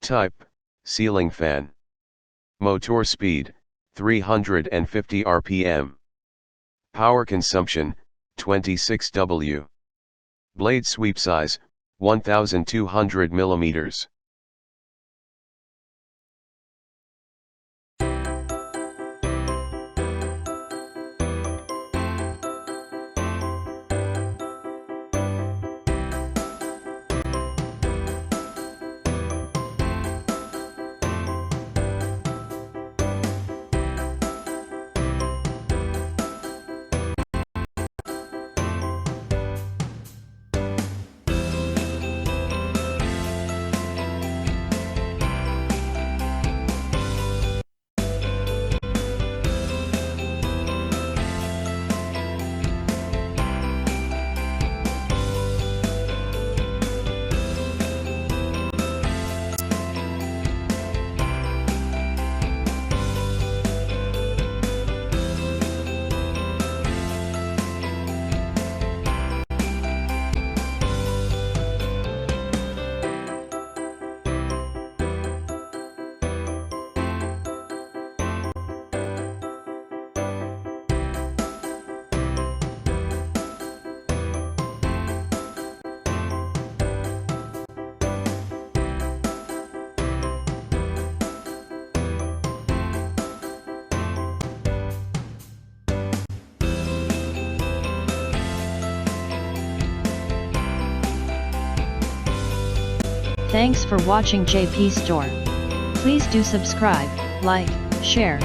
Type, ceiling fan. Motor speed, 350 rpm. Power consumption, 26 W. Blade sweep size, 1200 mm. Thanks for watching JP Store. Please do subscribe, like, share,